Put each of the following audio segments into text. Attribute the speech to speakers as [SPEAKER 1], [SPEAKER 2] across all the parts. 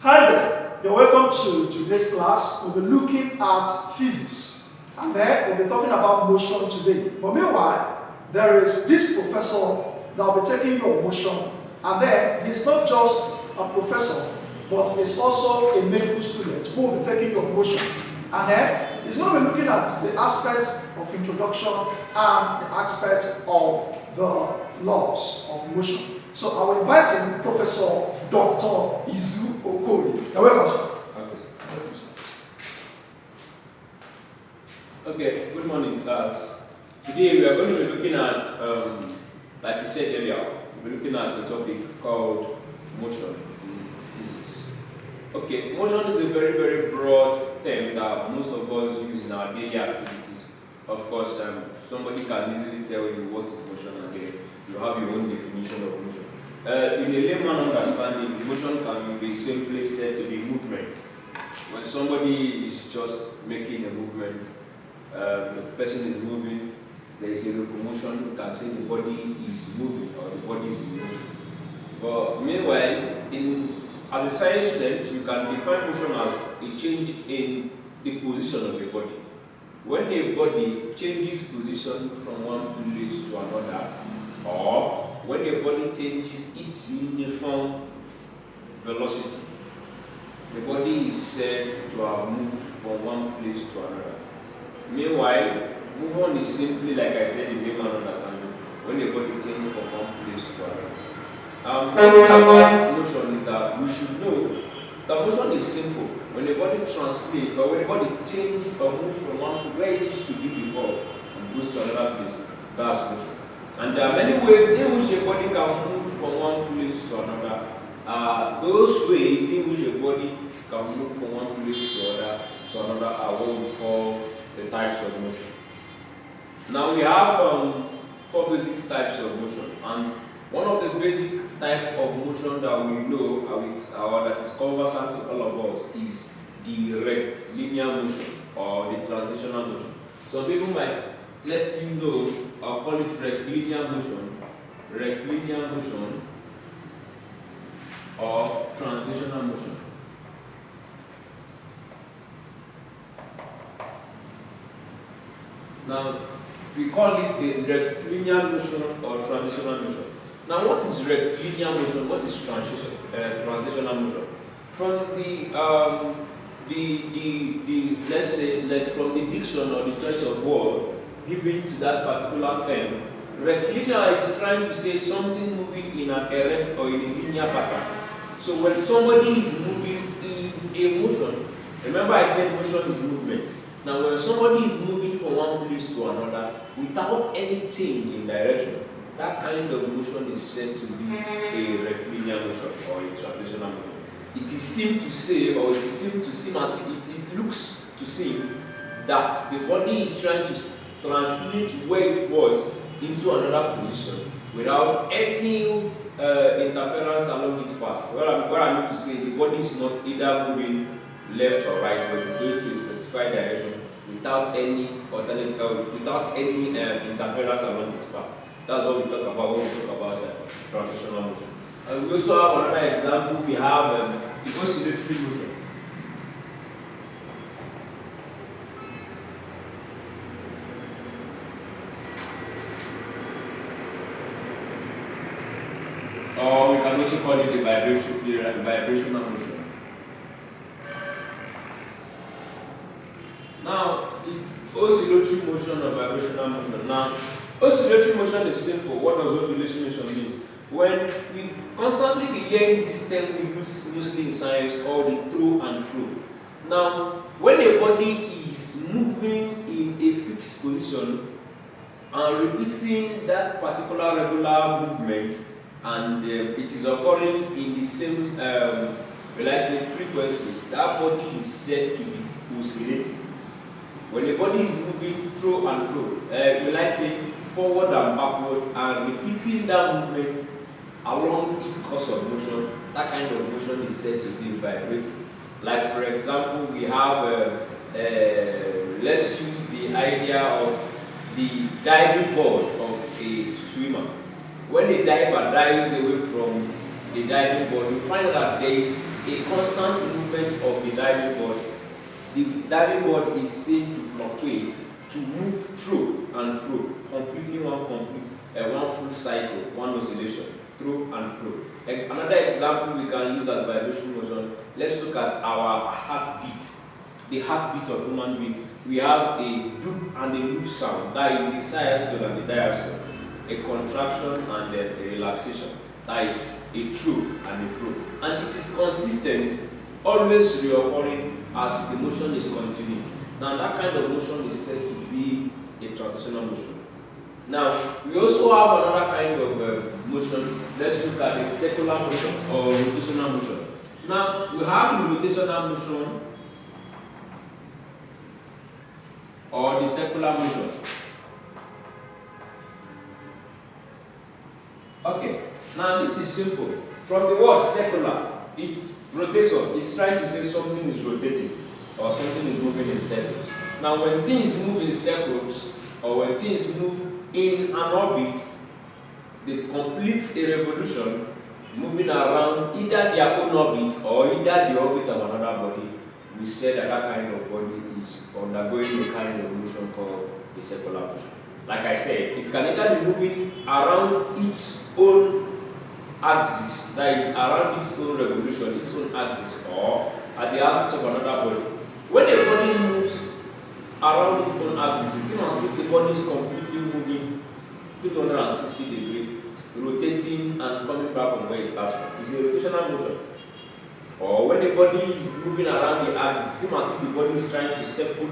[SPEAKER 1] Hi there, you're welcome to today's class. We'll be looking at physics and then we'll be talking about motion today. But meanwhile, there is this professor that will be taking your motion, and then he's not just a professor, but he's also a medical student who will be taking your motion. And then he's going to be looking at the aspect of introduction and the aspect of the laws of motion. So I will invite him, Professor Dr. Izu Okoye. You're welcome, sir.
[SPEAKER 2] Okay, good morning, class. Today we are going to be looking at, like I said earlier, we're looking at the topic called motion in physics. Okay, motion is a very, very broad term that most of us use in our daily activities. Of course, somebody can easily tell you what is motion, and then you have your own definition of motion. In a layman understanding, motion can be simply said to be movement. When somebody is just making a movement, the person is moving, there is a locomotion, you can say the body is moving or the body is in motion. But meanwhile, as a science student, you can define motion as a change in the position of a body. When a body changes position from one place to another, or when a body changes its uniform velocity, the body is said to have moved from one place to another. Meanwhile, movement is simply, like I said, in layman understanding, when a body changes from one place to another. One thing about motion is that we should know that motion is simple. When a body translates, or when a body changes or moves from one where it used to be before and goes to another place, that's motion. And there are many ways in which a body can move from one place to another. Those ways in which a body can move from one place to another are what we call the types of motion. Now we have 4 basic types of motion, and one of the basic type of motion that we know or that is conversant to all of us is the rectilinear motion or the translational motion. Some people might let you know or call it rectilinear motion or translational motion. Now, we call it the rectilinear motion or translational motion. Now, what is rectilinear motion? What is translational motion? From let's say, from the diction or the choice of word given to that particular term, rectilinear is trying to say something moving in an erect or in a linear pattern. So when somebody is moving in a motion, remember I said motion is movement. Now when somebody is moving from one place to another without any change in direction, that kind of motion is said to be a rectilinear motion or a translational motion. It is seen to say, or it is seen to seem as if it looks to seem that the body is trying to translate where it was into another position without any interference along its path. What I mean to say, the body is not either moving left or right, but it's going to a specified direction without any alternative, without any interference along its path. That's what we talk about when we talk about translational motion. And we also have another example. We have the oscillatory motion. Or we can also call it the vibrational motion. Now, is oscillatory motion or vibrational motion? Now, oscillatory motion is simple. What does oscillatory motion mean? When we constantly be hearing this term we use mostly in science called the to and fro. Now, when a body is moving in a fixed position and repeating that particular regular movement, and it is occurring in the same frequency, that body is said to be oscillating. When a body is moving through and fro, forward and backward, and repeating that movement along its course of motion, that kind of motion is said to be vibrating. Like for example, we have, let's use the idea of the diving board of a swimmer. When a diver dives away from the diving board, you find that there is a constant movement of the diving board. The diving board is seen to fluctuate, to move through and through, completely one full cycle, one oscillation, through and through. Like another example we can use as vibration motion, let's look at our heartbeat. The heartbeat of human being. We have a loop and a loop sound, that is the syastole and the diastole, a contraction and a relaxation, that is a through and a flow. And it is consistent, always reoccurring as the motion is continuing. Now that kind of motion is said to be a transitional motion. Now we also have another kind of motion. Let's look at the circular motion or rotational motion. Now we have the rotational motion or the circular motion. Okay, now this is simple. From the word circular, it's rotation. It's trying to say something is rotating or something is moving in circles. Now when things move in circles or when things move in an orbit, they complete a revolution moving around either their own orbit or either the orbit of another body. We said that that kind of body is undergoing a kind of motion called a circular motion. Like I said, it can either be moving around its own axis, that is around its own revolution, its own axis, or at the axis of another body. When a body moves around its own axis, it seems as if the body is completely moving 360 degrees, rotating and coming back from where it starts from. It's a rotational motion. Or when the body is moving around the axis, it seems as if the body is trying to circle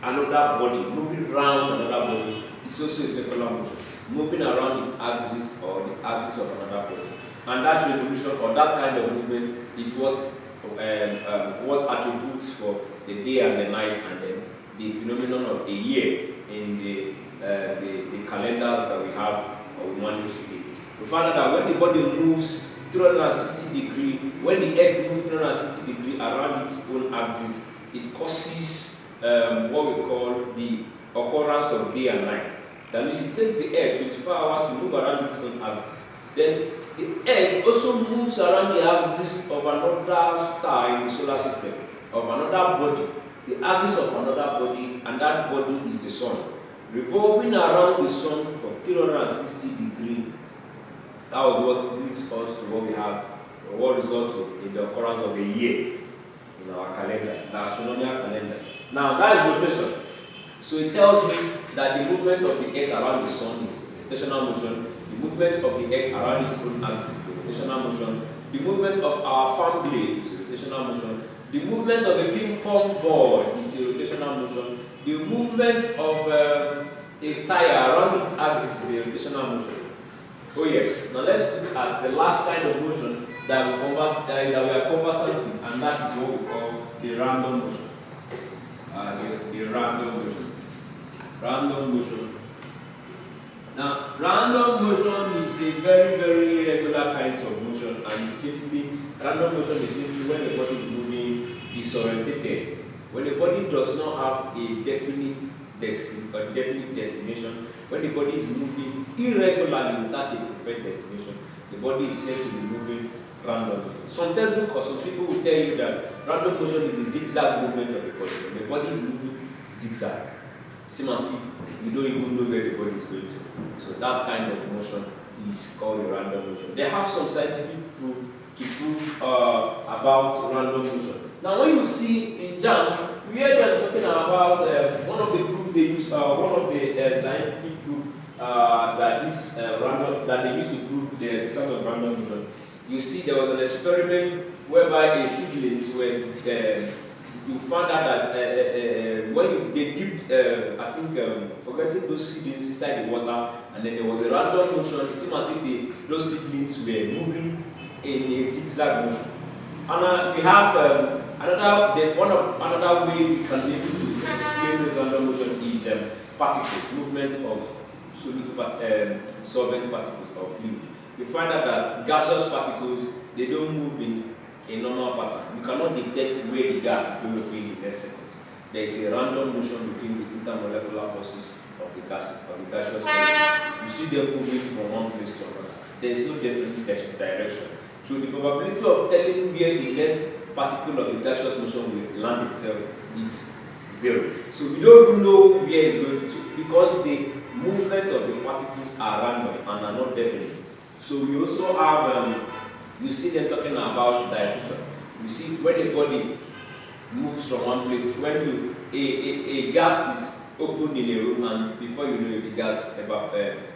[SPEAKER 2] another body, moving around another body. It's also a circular motion, moving around its axis or the axis of another body. And that revolution or that kind of movement is what attributes for the day and the night and the phenomenon of a year in the calendars that we have or we manage today. We find out that when the body moves 360 degrees, when the earth moves 360 degrees around its own axis, it causes what we call the occurrence of day and night. That means it takes the earth 24 hours to move around its own axis. Then the earth also moves around the axis of another star in the solar system, of another body, the axis of another body, and that body is the sun, revolving around the sun for 360 degrees. That was what leads us to what we have, or what results in the occurrence of a year in our calendar, the astronomical calendar. Now that is rotation. So it tells me that the movement of the earth around the sun is a rotational motion. The movement of the earth around its own axis is a rotational motion. The movement of our fan blade is a rotational motion. The movement of a ping pong ball is a rotational motion. The movement of a tire around its axis is a rotational motion. Oh yes. Now let's look at the last kind of motion that we are conversant with, and that is what we call the random motion. The random motion. Random motion. Now, random motion is a very, very regular kind of motion, and random motion is simply when the body is moving disorientated. When the body does not have a definite destination, when the body is moving irregularly without a preferred destination, the body is said to be moving randomly. Some textbooks or some people will tell you that random motion is the zigzag movement of the body. When the body is moving zigzag, same as if you don't even know where the body is going to. So that kind of motion is called a random motion. They have some scientific proof to prove about random motion. Now, when you see in JAMB, we hear them talking about one of the proofs they use, one of the scientific proof that they used to prove the existence of random motion. You see, there was an experiment whereby the seedlings were you found out that when they dipped, forgetting those seedlings inside the water, and then there was a random motion. It seemed as if those seedlings were moving in a zigzag motion. And we have another way we can be able to explain this random motion is particles, movement of solvent particles or fluid. You find out that gaseous particles, they don't move in a normal pattern. You cannot detect where the gas is going to be in the next seconds. There is a random motion between the intermolecular forces of the gaseous particles. You see them moving from one place to another. There is no definite direction. So the probability of telling where the next particle of the gaseous motion will land itself is 0. So we don't even know where it's going to, because the movement of the particles are random and are not definite. So we also have, you see them talking about diffusion. You see when a body moves from one place, when a gas is opened in a room, and before you know it, the gas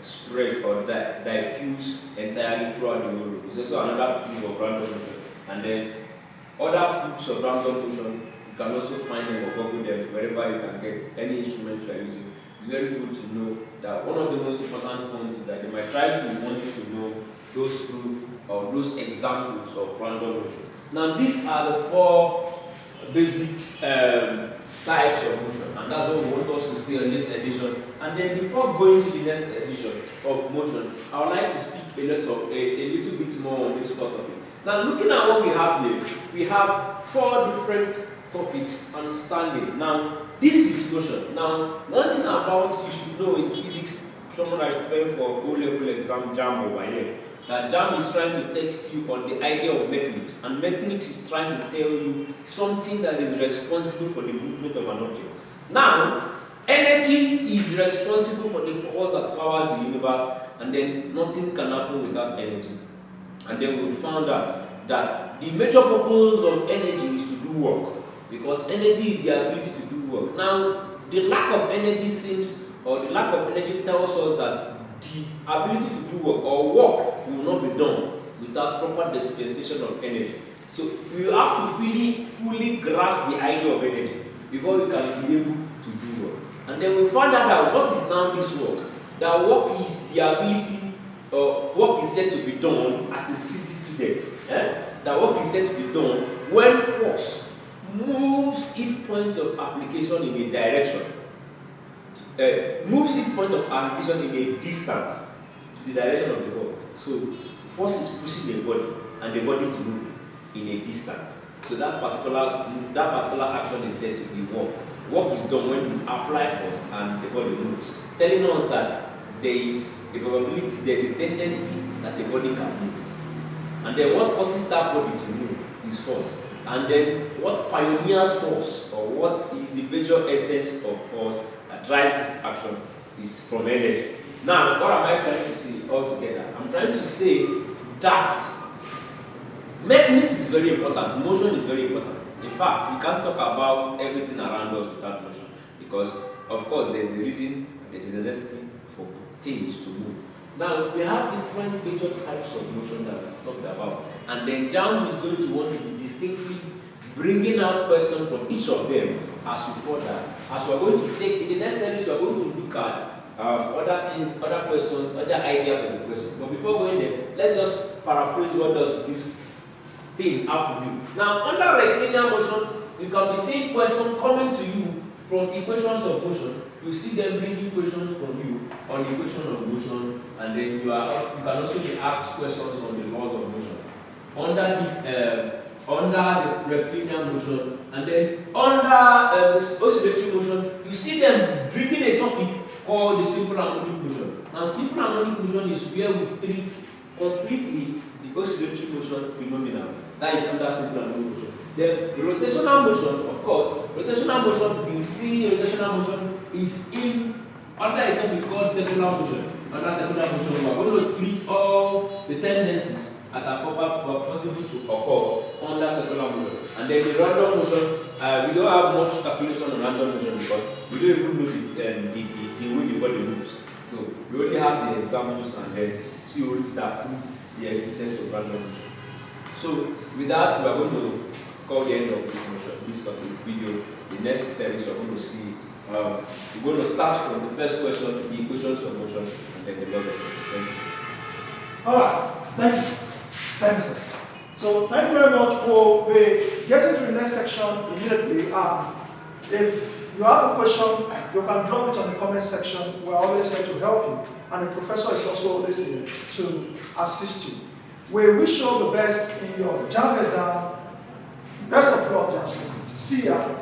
[SPEAKER 2] spreads or diffuse entirely throughout the whole room. It's also another proof of random motion. And then other proofs of random motion, you can also find them or Google them wherever you can get any instrument you are using. It's very good to know that one of the most important points is that they might try to want you to know those proofs or those examples of random motion. Now these are the 4 basics types of motion, and that's what we want us to see on this edition. And then before going to the next edition of motion, I would like to speak a little bit more on this topic. Now looking at what we have here, we have 4 different topics understanding. Now this is motion. Now one thing about you should know in physics, someone that is preparing for O-level exam JAM over here, that JAM is trying to text you on the idea of mechanics, and mechanics is trying to tell you something that is responsible for the movement of an object. Now, energy is responsible for the force that powers the universe, and then nothing can happen without energy. And then we found out that the major purpose of energy is to do work, because energy is the ability to do work. Now, the lack of energy the lack of energy tells us that the ability to do work or work will not be done without proper dispensation of energy. So we have to fully grasp the idea of energy before we can be able to do work. And then we found out that what is now this work? That work is the ability of work is said to be done as a physics student. That work is said to be done when force moves its point of application in a direction. Moves its point of application in a distance to the direction of the force. So force is pushing the body, and the body is moving in a distance. So that particular action is said to be work. Work is done when you apply force and the body moves, telling us that there is a probability, there is a tendency that the body can move. And then what causes that body to move is force. And then what pioneers force, or what is the major essence of force that drives this action, is from energy. Now, what am I trying to say altogether? I'm trying to say that mechanics is very important, motion is very important. In fact, we can't talk about everything around us without motion, because of course there's a reason, there's a necessity for things to move. Now, we have different major types of motion that we talked about, and then JAM is going to want to be distinctly bringing out questions from each of them as we further. As we are going to take, in the next series, we are going to look at other things, other questions, other ideas of the question. But before going there, let's just paraphrase what does this thing have to do. Now, under rectilinear motion, you can be seeing questions coming to you from equations of motion. You see them bringing questions from you on the equation of motion, and then you can also be asked questions on the laws of motion. Under this, under the rectilinear motion, and then under oscillatory motion, you see them bringing a topic called the simple harmonic motion. Now, simple harmonic motion is where we treat completely the oscillatory motion phenomenon. That is under simple harmonic motion. The rotational motion, of course, rotational motion, we see rotational motion is in under a topic called circular motion. Under circular motion, we are going to treat all the tendencies that are possible to occur under circular motion. And then the random motion, we don't have much calculation on random motion because we don't even know the way the body moves. So we only have the examples and then theories that prove the existence of random motion. So with that, we are going to call the end of this topic video. The next series we are going to see. We're going to start from the first question, the equations of motion, and then the law of motion. Thank you.
[SPEAKER 1] All right. Thank you. Thank you, sir. So thank you very much. We'll be getting to the next section immediately. If you have a question, you can drop it on the comment section. We're always here to help you. And the professor is also always here to assist you. We wish you all the best in your JAM exam. Best of luck, JAM students. See ya.